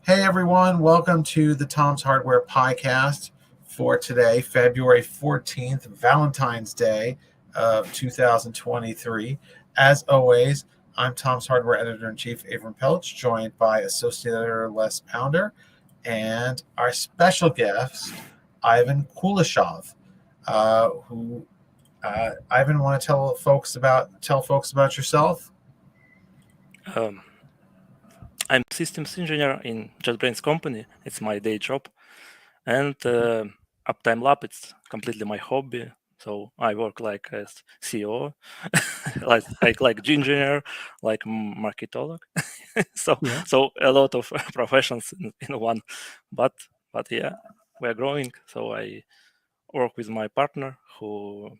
Hey everyone, welcome to the Tom's Hardware podcast for today, February 14th, Valentine's Day of 2023. As always, I'm Tom's Hardware Editor-in-Chief, Ivan Kuleshov, joined by Associate Editor Les Pounder and our special guest, Ivan Kuleshov, Ivan, want to tell folks about yourself? I'm systems engineer in JetBrains company. It's my day job, and Uptime Lab, it's completely my hobby. So I work like as CEO, like engineer, like marketolog. so Yeah. so a lot of professions in one. But yeah, we're growing. So I work with my partner who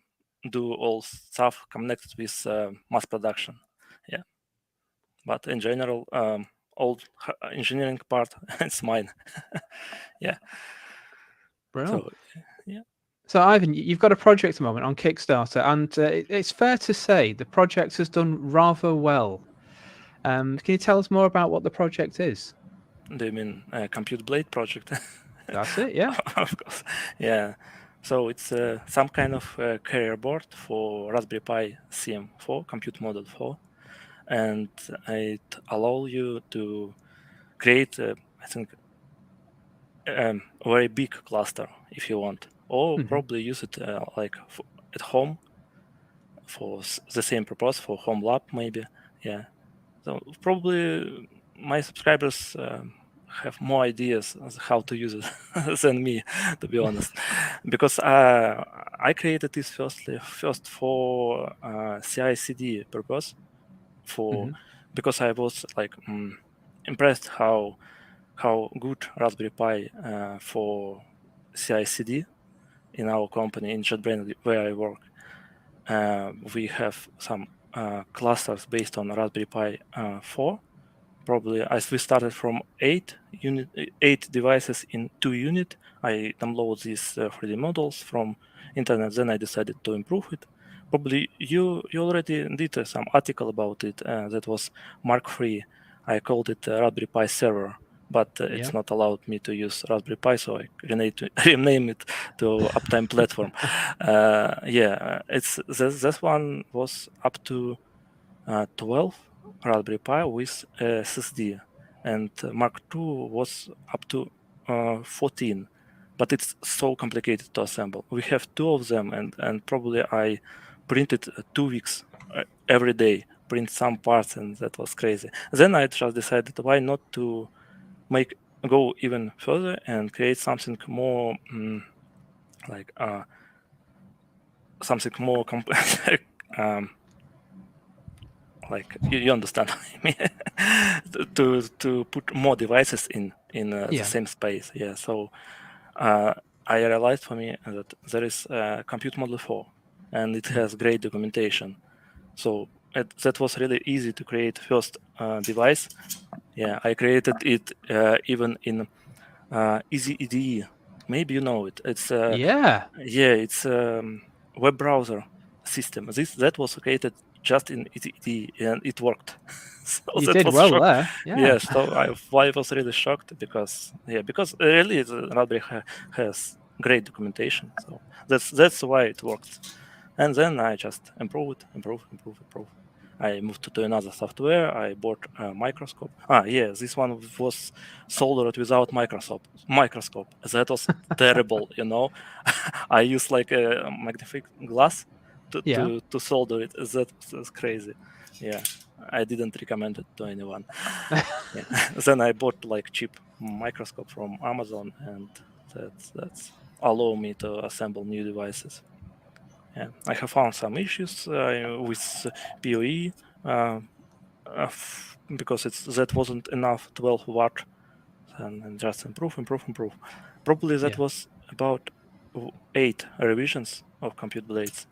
do all stuff connected with mass production. Yeah, but in general, all engineering part it's mine. Yeah. Brilliant. So yeah. So, Ivan, you've got a project at the moment on Kickstarter, and it's fair to say the project has done rather well. Can you tell us more about what the project is? Do you mean Compute Blade project? That's it, yeah. Of course. Yeah. So it's some kind of carrier board for Raspberry Pi CM4, Compute Model 4, and it allow you to create, I think, a very big cluster if you want, or probably use it like at home for the same purpose, for home lab maybe. Yeah. So probably my subscribers have more ideas as how to use it than me, to be honest, because I created this first for CI/CD purpose, because I was like impressed how good Raspberry Pi for CI/CD in our company in JetBrains where I work. We have some clusters based on Raspberry Pi 4. Probably as we started from 8 devices in 2 unit, I download these 3D models from internet. Then I decided to improve it. Probably you already did some article about it. That was Mark III. I called it Raspberry Pi server, but it's not allowed me to use Raspberry Pi, so I rename it to Uptime Platform. It's this one was up to 12 Raspberry Pi with SSD, and Mark II was up to 14. But it's so complicated to assemble. We have 2 of them, and probably I printed 2 weeks every day, print some parts, and that was crazy. Then I just decided why not to go even further and create something more like something more like you understand what I mean, to put more devices in the same space. Yeah. So I realized for me that there is Compute Model 4, and it has great documentation. So that was really easy to create first device. Yeah, I created it even in Easy IDE. Maybe you know it. It's it's web browser system. That was created just in IDE, and it worked. So you that did was well shocked. there. Yeah. So I was really shocked because really the Raspberry has great documentation. So that's why it works. And then I just improve. I moved to another software. I bought a microscope. This one was soldered without microscope. That was terrible, I used like a magnifying glass to solder it. That was crazy. Yeah, I didn't recommend it to anyone. Yeah. Then I bought like cheap microscope from Amazon, and that's allow me to assemble new devices. Yeah, I have found some issues with PoE because that wasn't enough 12 watt, and just improve. Probably that was about 8 revisions of Compute Blades.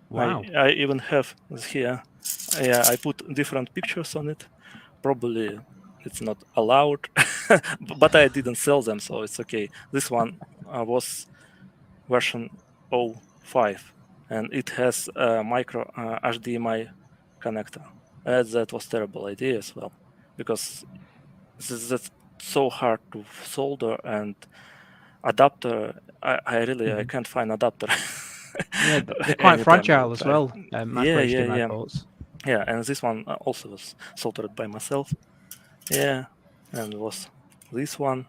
Wow. I even have this here. Yeah, I put different pictures on it. Probably it's not allowed, but I didn't sell them, so it's okay. This one was version 05, and it has a micro HDMI connector. That was terrible idea as well, because so hard to solder, and adapter. I really I can't find adapter. Yeah, they're quite anytime I fragile will as try. well. Micro HDMI Yeah. ports. Yeah, and this one also was soldered by myself. Yeah, and was this one.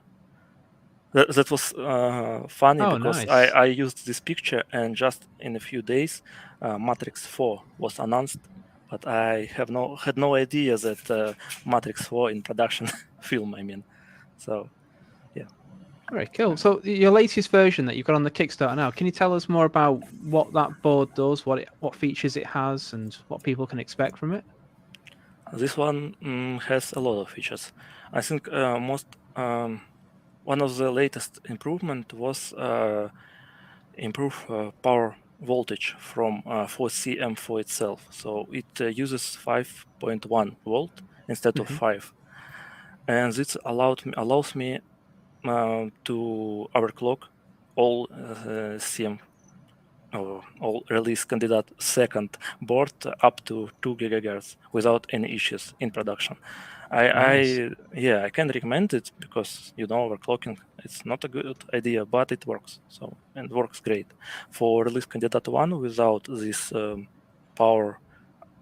That was funny Oh, because nice. I used this picture, and just in a few days, Matrix 4 was announced, but I had no idea that Matrix 4 in production film. I mean, so yeah. Very cool. So your latest version that you've got on the Kickstarter now, can you tell us more about what that board does, what features it has, and what people can expect from it? This one has a lot of features. I think one of the latest improvement was improve power voltage from for CM4 itself. So it uses 5.1 volt instead of 5, and this allows me to overclock all CM or all release candidate second board up to 2 gigahertz without any issues in production. Nice. I can recommend it because overclocking it's not a good idea, but it works. So and works great for release candidate 1 without this power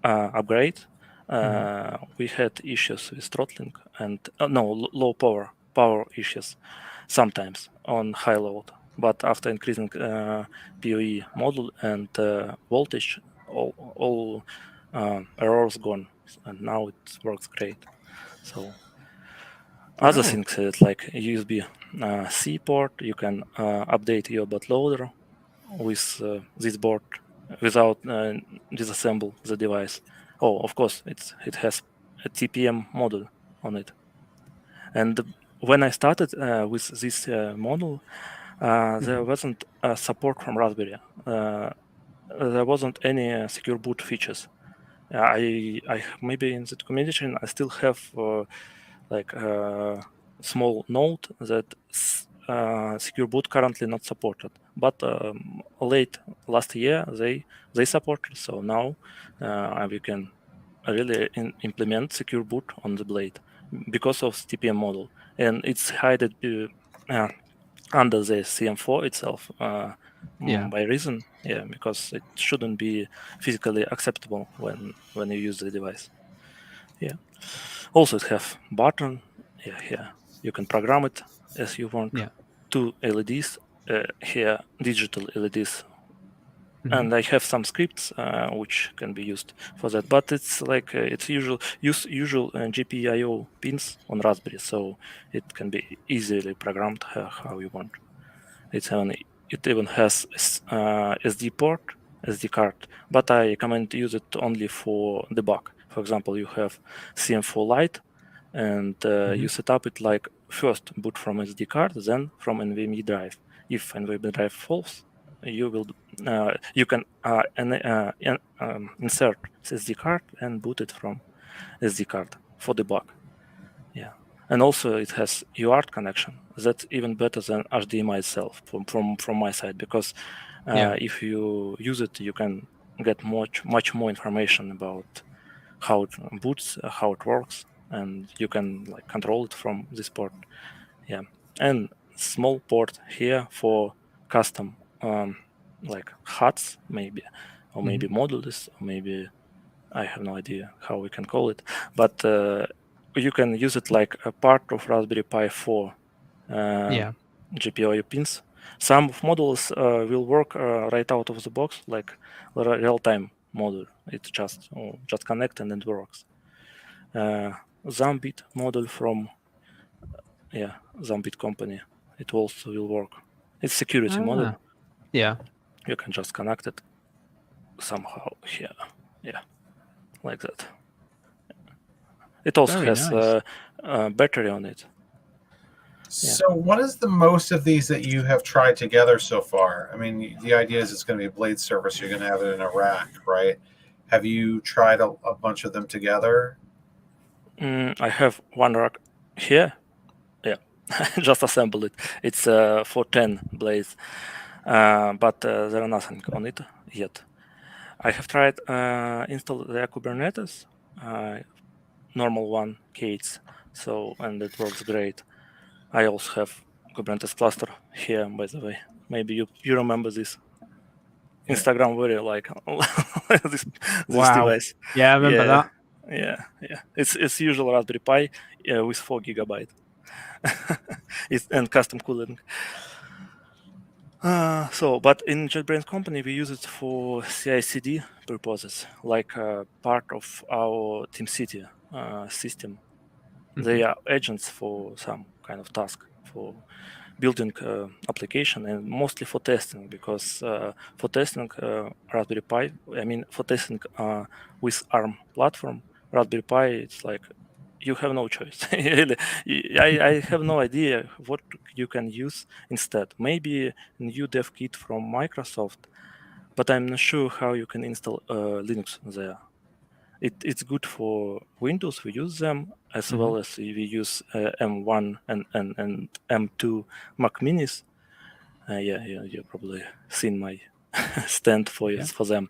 upgrade. We had issues with throttling and low power issues sometimes on high load. But after increasing PoE module and voltage, all errors gone, and now it works great. So other Wow. things like USB C port, you can update your bootloader with this board without disassemble the device. Oh, of course, it has a TPM module on it. And when I started with this model, there wasn't support from Raspberry. There wasn't any secure boot features. I maybe in the documentation I still have like a small note that secure boot currently not supported, but late last year they supported. So now we can really implement secure boot on the blade because of TPM model, and it's hidden under the CM4 itself by reason, because it shouldn't be physically acceptable when you use the device. Yeah. Also, it have button. Yeah, here you can program it as you want. Yeah. 2 LEDs here, digital LEDs, and I have some scripts which can be used for that. But it's like it's usual GPIO pins on Raspberry, so it can be easily programmed how you want. It even has SD port, SD card, but I recommend to use it only for debug. For example, you have CM4 Lite, and you set up it like first boot from SD card, then from NVMe drive. If NVMe drive falls, you can insert SD card and boot it from SD card for debug. Yeah, and also it has UART connection. That's even better than HDMI itself from my side, because if you use it, you can get much more information about how it boots, how it works, and you can like control it from this port. Yeah, and small port here for custom like HUDs maybe, or maybe modules, or maybe I have no idea how we can call it, but you can use it like a part of Raspberry Pi 4 GPIO pins. Some of models will work right out of the box, like real-time module. It's just connect and it works. Zambit module from Zambit company. It also will work. It's security module. Yeah. You can just connect it somehow here. Yeah, like that. It also Very has nice. a battery on it. So, what is the most of these that you have tried together so far? I mean, the idea is it's going to be a blade surface. You're going to have it in a rack, right? Have you tried a bunch of them together? I have one rack here. Yeah, just assemble it. It's for 10 blades, but there are nothing on it yet. I have tried install the Kubernetes, normal one, Kates, and it works great. I also have Kubernetes cluster here, by the way. Maybe you remember this. Yeah. Instagram very like this Wow. device. Yeah, I remember that. Yeah. It's usual Raspberry Pi with 4 GB. And custom cooling. But in JetBrains company, we use it for CI/CD purposes, like part of our TeamCity system. They are agents for some kind of task for building application and mostly for testing, because for testing Raspberry Pi, for testing with ARM platform, Raspberry Pi, it's like you have no choice. Really, I have no idea what you can use instead. Maybe new dev kit from Microsoft, but I'm not sure how you can install Linux there. It's good for Windows. We use them as well as we use M1 and M2 Mac Minis. You probably seen my stand for them.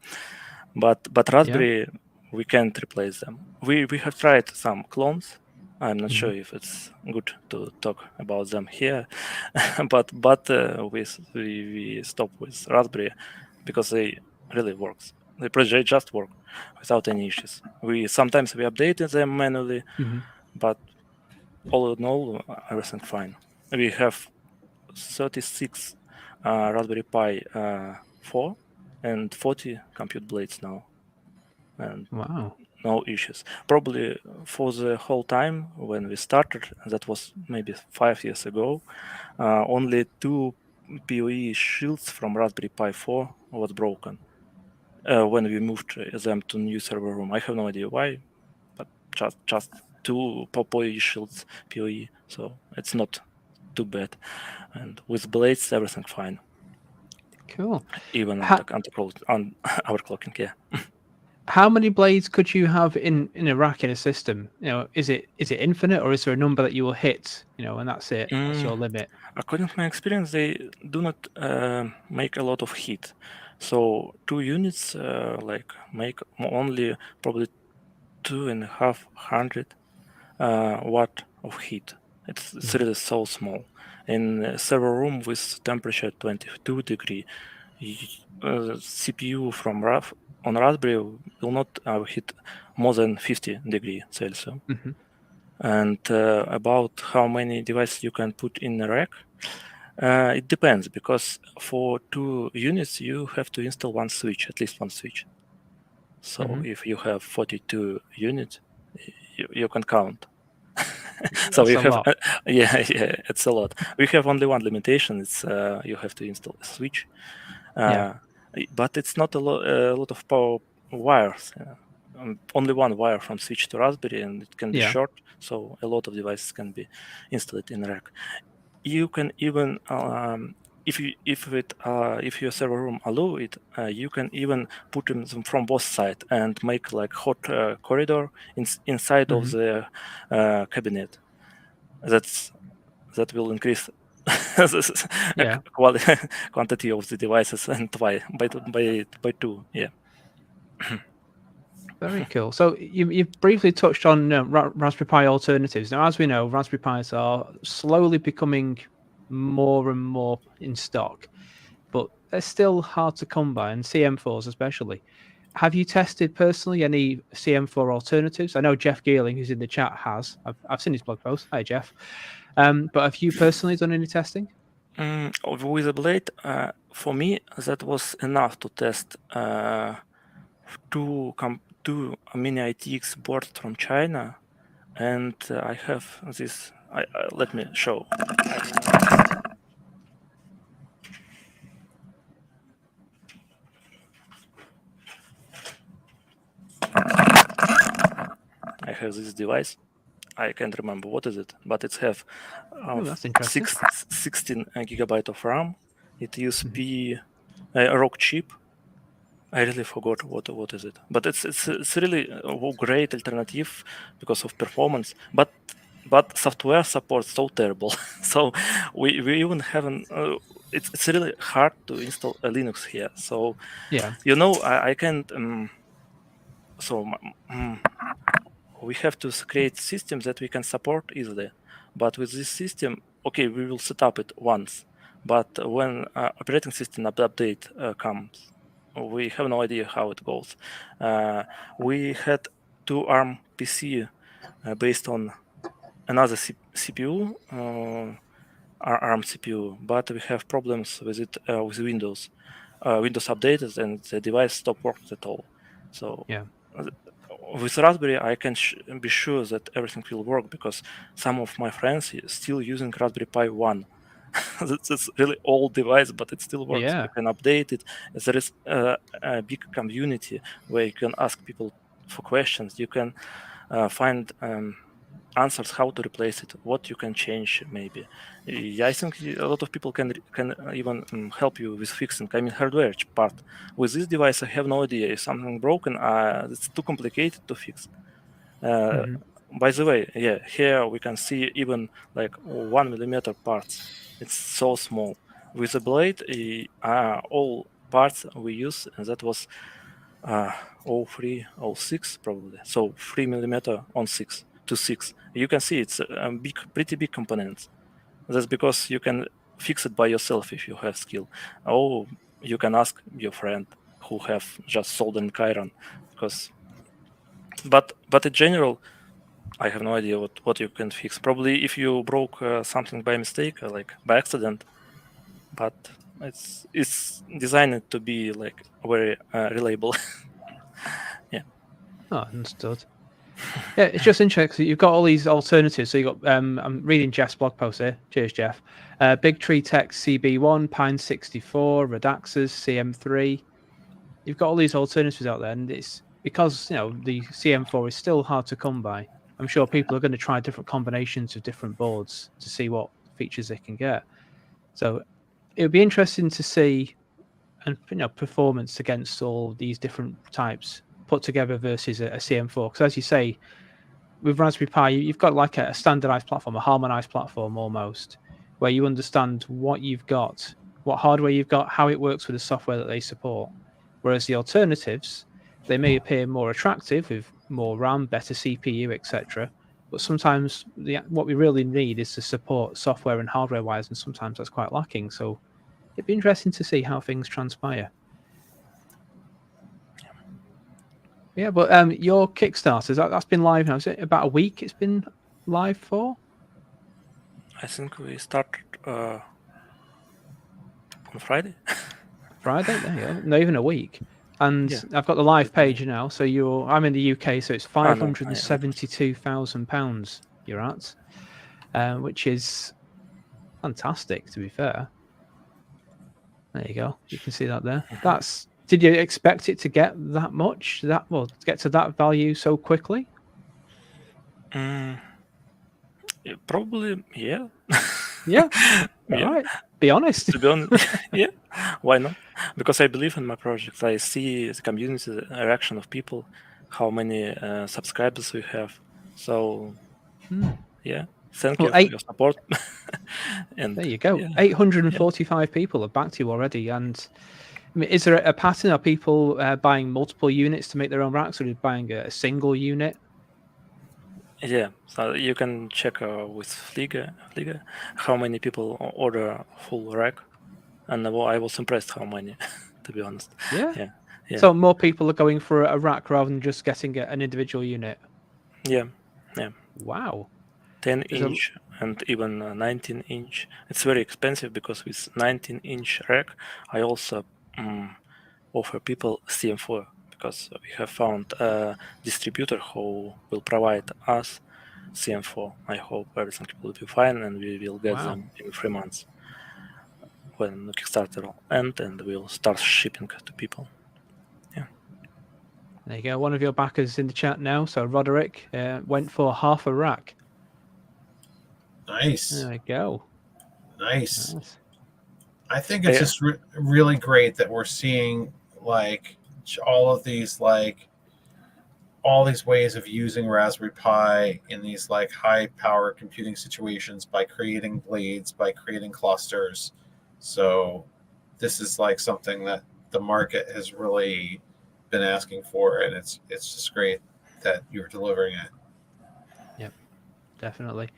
But Raspberry, we can't replace them. We have tried some clones. I'm not sure if it's good to talk about them here, but we stop with Raspberry because they really works. The project just work without any issues. Sometimes we updated them manually, but all in all, everything fine. We have 36 Raspberry Pi 4 and 40 compute blades now, and Wow. no issues. Probably for the whole time when we started, that was maybe 5 years ago, only 2 PoE shields from Raspberry Pi 4 was broken when we moved them to new server room. I have no idea why, but just 2 PoE shields PoE, so it's not too bad. And with blades, everything fine. Cool. Even on overclocking, yeah. How many blades could you have in a rack in a system? Is it infinite, or is there a number that you will hit? And that's it. That's your limit. According to my experience, they do not make a lot of heat. So 2 units make only probably 2,500 watt of heat. It's really so small. In a server room with temperature 22 degree, CPU from on Raspberry will not hit more than 50 degree Celsius. And about how many devices you can put in a rack, it depends, because for 2 units you have to install one switch, at least one switch. So if you have 42 units, you can count. So That's you a have lot. it's a lot. We have only one limitation. It's you have to install a switch, but it's not a lot of power wires. Only one wire from switch to Raspberry, and it can be short, so a lot of devices can be installed in rack. You can even if your server room allow it, you can even put them from both sides and make like hot corridor inside of the cabinet. That will increase quantity of the devices and by 2. Yeah. Very cool. So you briefly touched on Raspberry Pi alternatives. Now, as we know, Raspberry Pis are slowly becoming more and more in stock, but they're still hard to come by, and CM4s especially. Have you tested personally any CM4 alternatives? I know Jeff Geerling, who's in the chat, has. I've seen his blog post. Hi, Jeff. But have you personally done any testing? With a blade, for me, that was enough to test two mini ITX boards from China, and I have this. Let me show. I have this device. I can't remember what is it, but it have 16 gigabyte of RAM. It uses ROG chip. I really forgot what is it, but it's really a great alternative because of performance. But software support so terrible. So we even haven't. It's really hard to install a Linux here. So I can't. We have to create systems that we can support easily. But with this system, okay, we will set up it once, but when operating system update comes, we have no idea how it goes. We had 2 ARM PC based on another CPU, ARM CPU, but we have problems with it with Windows. Windows updated and the device stopped working at all. So Yeah. with Raspberry, I can be sure that everything will work because some of my friends are still using Raspberry Pi 1. That's really old device, but it still works. Yeah. You can update it. There is a big community where you can ask people for questions. You can find answers how to replace it, what you can change maybe. I think a lot of people can even help you with fixing. I mean, hardware part. With this device, I have no idea. If something broken, it's too complicated to fix. Hmm. By the way, yeah, here we can see even like 1 mm parts. It's so small. With the blade, all parts we use, and that was 03, 06 probably. So 3 mm on 6 to 6. You can see it's a pretty big component. That's because you can fix it by yourself if you have skill. Or you can ask your friend who have just soldering iron. Because, but in general, I have no idea what you can fix. Probably if you broke something by mistake or like by accident, but it's designed to be like very reliable. Yeah. Oh, understood. Yeah, it's just interesting. You've got all these alternatives. So you got I'm reading Jeff's blog post here. Cheers, Jeff. Big Tree Tech CB1, Pine 64, Redaxas, CM3. You've got all these alternatives out there, and it's because the CM4 is still hard to come by. I'm sure people are going to try different combinations of different boards to see what features they can get. So it would be interesting to see and performance against all these different types put together versus a CM4. Because as you say, with Raspberry Pi, you've got like a standardized platform, a harmonized platform almost, where you understand what you've got, what hardware you've got, how it works with the software that they support. Whereas the alternatives, they may appear more attractive with more RAM, better CPU, etc. But sometimes what we really need is to support software and hardware wise, and sometimes that's quite lacking. So it'd be interesting to see how things transpire. Yeah, but your Kickstarter, that's been live now. Is it about a week it's been live for? I think we started on Friday. Friday? There you go. Not even a week. And Yeah. I've got the live page now. So I'm in the UK, so it's No, £572,000 you're at, which is fantastic, to be fair. There you go. You can see that there. Did you expect it to get that much? To get to that value so quickly? Probably, yeah. Yeah. Yeah. All right. Be honest. To be honest, yeah. Why not? Because I believe in my project. I see the community, the reaction of people, how many subscribers we have. So, yeah. Thank you for your support. And there you go. yeah. 845 people have backed you already. And I mean, is there a pattern? Are people buying multiple units to make their own racks, or are they buying a single unit? Yeah, so you can check with Fliga how many people order full rack, and I was impressed how many, to be honest. Yeah. Yeah. So more people are going for a rack rather than just getting an individual unit. Yeah. Wow. 10-inch and even 19-inch. It's very expensive because with 19-inch rack, I also offer people CM4 because we have found a distributor who will provide us CM4. I hope everything will be fine and we will get them in 3 months when the Kickstarter will end and we'll start shipping to people. Yeah. There you go. One of your backers in the chat now. So Roderick went for half a rack. Nice. There we go. Nice. I think it's just really great that we're seeing like all these ways of using Raspberry Pi in these like high power computing situations by creating blades, by creating clusters. So this is like something that the market has really been asking for, and it's just great that you're delivering it. Yep, definitely.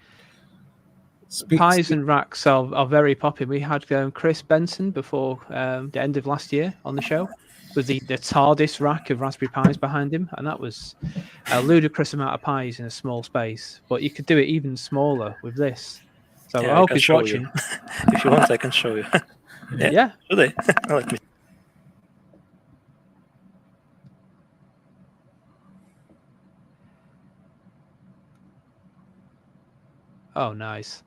Pies and racks are very popular. We had Chris Benson before the end of last year on the show with the TARDIS rack of Raspberry Pis behind him, and that was a ludicrous amount of pies in a small space. But you could do it even smaller with this. So Yeah, I hope he's watching. If you want, I can show you. Yeah. Should I? Let me. Oh, nice.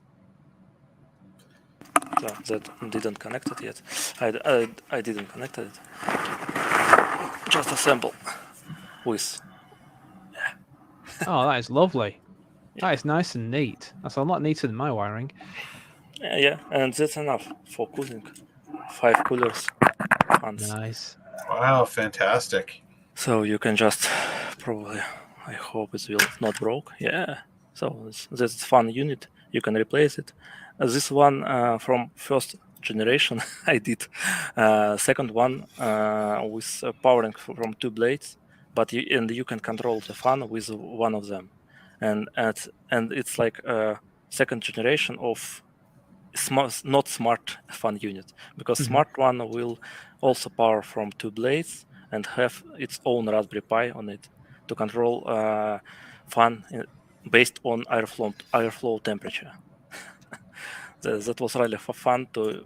So that didn't connect it yet. I didn't connect it. Just assemble with. Oh, that is lovely. That is nice and neat. That's a lot neater than my wiring. Yeah, and that's enough for cooling. 5 coolers. Fans. Nice. Wow, fantastic. So you can just probably, I hope it will not broke. Yeah. So that's fun unit. You can replace it. This one from first generation I did. Second one with powering from 2 blades, but you can control the fan with one of them, and it's like a second generation of not smart fan unit, because smart one will also power from 2 blades and have its own Raspberry Pi on it to control fan based on airflow temperature. That was really fun to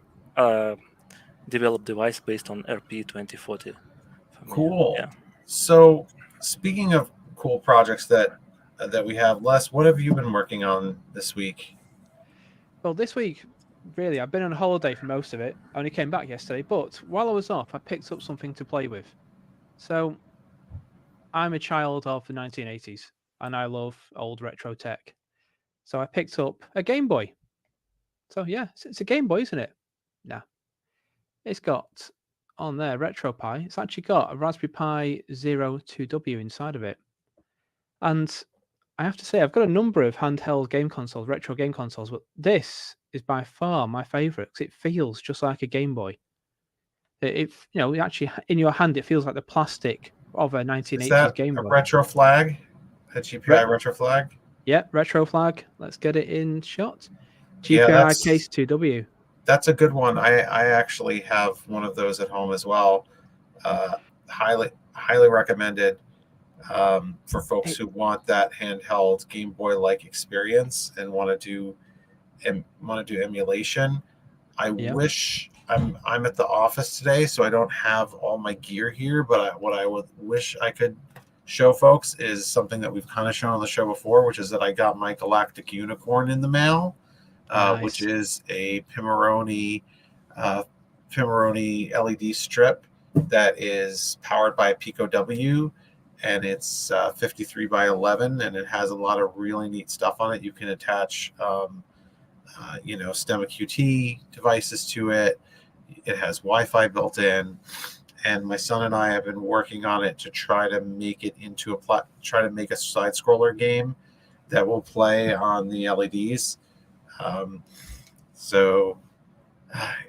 develop device based on RP 2040. Cool. Yeah. So, speaking of cool projects that we have, Les, what have you been working on this week? Well, this week, really, I've been on holiday for most of it. I only came back yesterday, but while I was off, I picked up something to play with. So, I'm a child of the 1980s, and I love old retro tech. So I picked up a Game Boy. So yeah, it's a Game Boy, isn't it? Nah. It's got on there RetroPie. It's actually got a Raspberry Pi 02W inside of it. And I have to say, I've got a number of handheld game consoles, retro game consoles, but this is by far my favorite because it feels just like a Game Boy. It actually in your hand, it feels like the plastic of a 1980s Is that Game a Boy. retro flag? A GPI retro flag? Yeah, retro flag. Let's get it in shot. Yeah, GPI case 2W. That's a good one. I actually have one of those at home as well. Highly recommended for folks who want that handheld Game Boy-like experience and want to do emulation. I wish I'm at the office today, so I don't have all my gear here. But what I would wish I could show folks is something that we've kind of shown on the show before, which is that I got my Galactic Unicorn in the mail, which is a Pimoroni LED strip that is powered by a Pico W, and it's 53 by 11, and it has a lot of really neat stuff on it. You can attach Stemma QT devices to it. It has Wi-Fi built in, and my son and I have been working on it to try to make it into a side scroller game that will play on the LEDs. So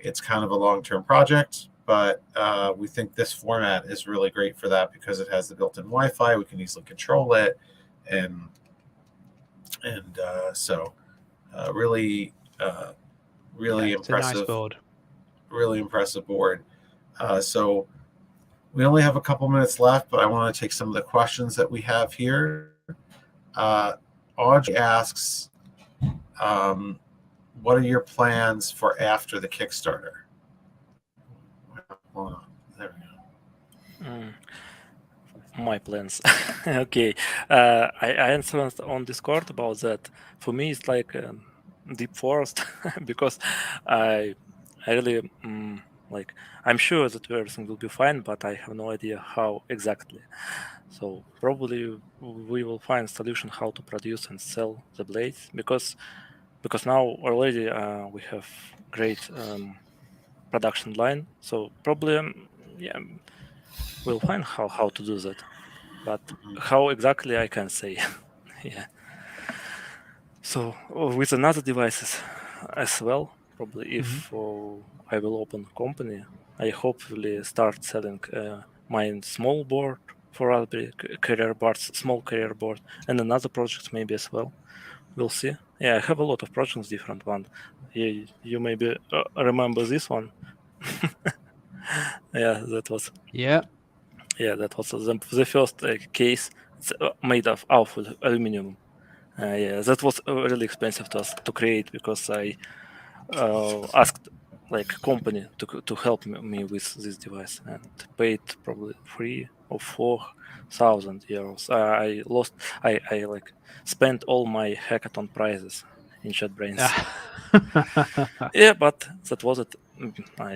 it's kind of a long-term project, but we think this format is really great for that because it has the built-in Wi-Fi. We can easily control it, and so really impressive. Nice board. Really impressive board. So we only have a couple minutes left, but I want to take some of the questions that we have here. Audrey asks, what are your plans for after the Kickstarter? Hold on. There we go. My plans. Okay. I answered on Discord about that. For me, it's like a deep forest because I really I'm sure that everything will be fine, but I have no idea how exactly. So probably we will find a solution how to produce and sell the blades because now already we have great production line. So probably we'll find how to do that, but how exactly I can say. Yeah. So with another devices as well, probably if I will open company, I hopefully start selling my small board for Raspberry carrier boards, small carrier board, and another project maybe as well. we'll see. Yeah, I have a lot of projects, different one. You maybe remember this one. Yeah, that was Yeah. that was the first case. It's made of aluminum. Yeah, that was really expensive to us to create because I asked like company to help me with this device and paid probably 3 or 4 thousand euros. I like spent all my hackathon prizes in JetBrains. Yeah, but that was it.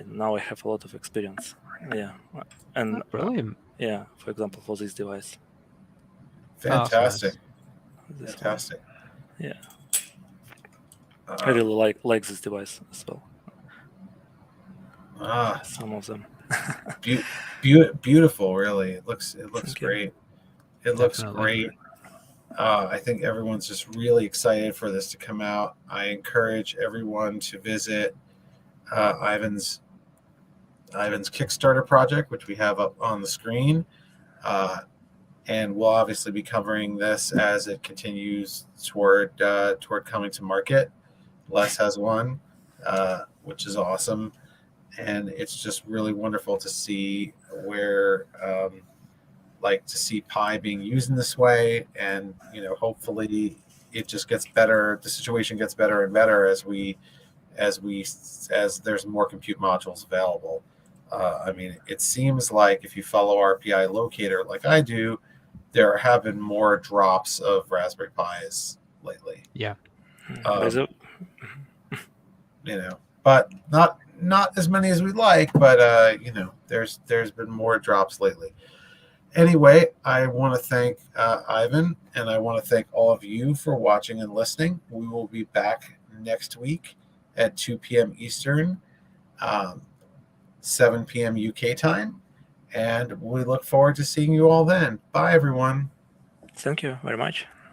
Now I have a lot of experience. Yeah, and Brilliant. yeah, for example, for this device, Fantastic. this one. Fantastic. Yeah, I really like this device as well. Some of them. Beautiful, really. It looks Thank you. great. It looks Definitely. great. I think everyone's just really excited for this to come out. I encourage everyone to visit Ivan's Kickstarter project, which we have up on the screen, and we'll obviously be covering this as it continues toward coming to market. Les has one, which is awesome, and it's just really wonderful to see where. To see Pi being used in this way, and hopefully it just gets better. The situation gets better and better as there's more compute modules available. I mean, it seems like if you follow RPI Locator like I do, there have been more drops of Raspberry Pis lately. Yeah. But not as many as we'd like. But there's been more drops lately. Anyway, I want to thank Ivan, and I want to thank all of you for watching and listening. We will be back next week at 2 p.m. Eastern, 7 p.m. UK time, and we look forward to seeing you all then. Bye, everyone. Thank you very much.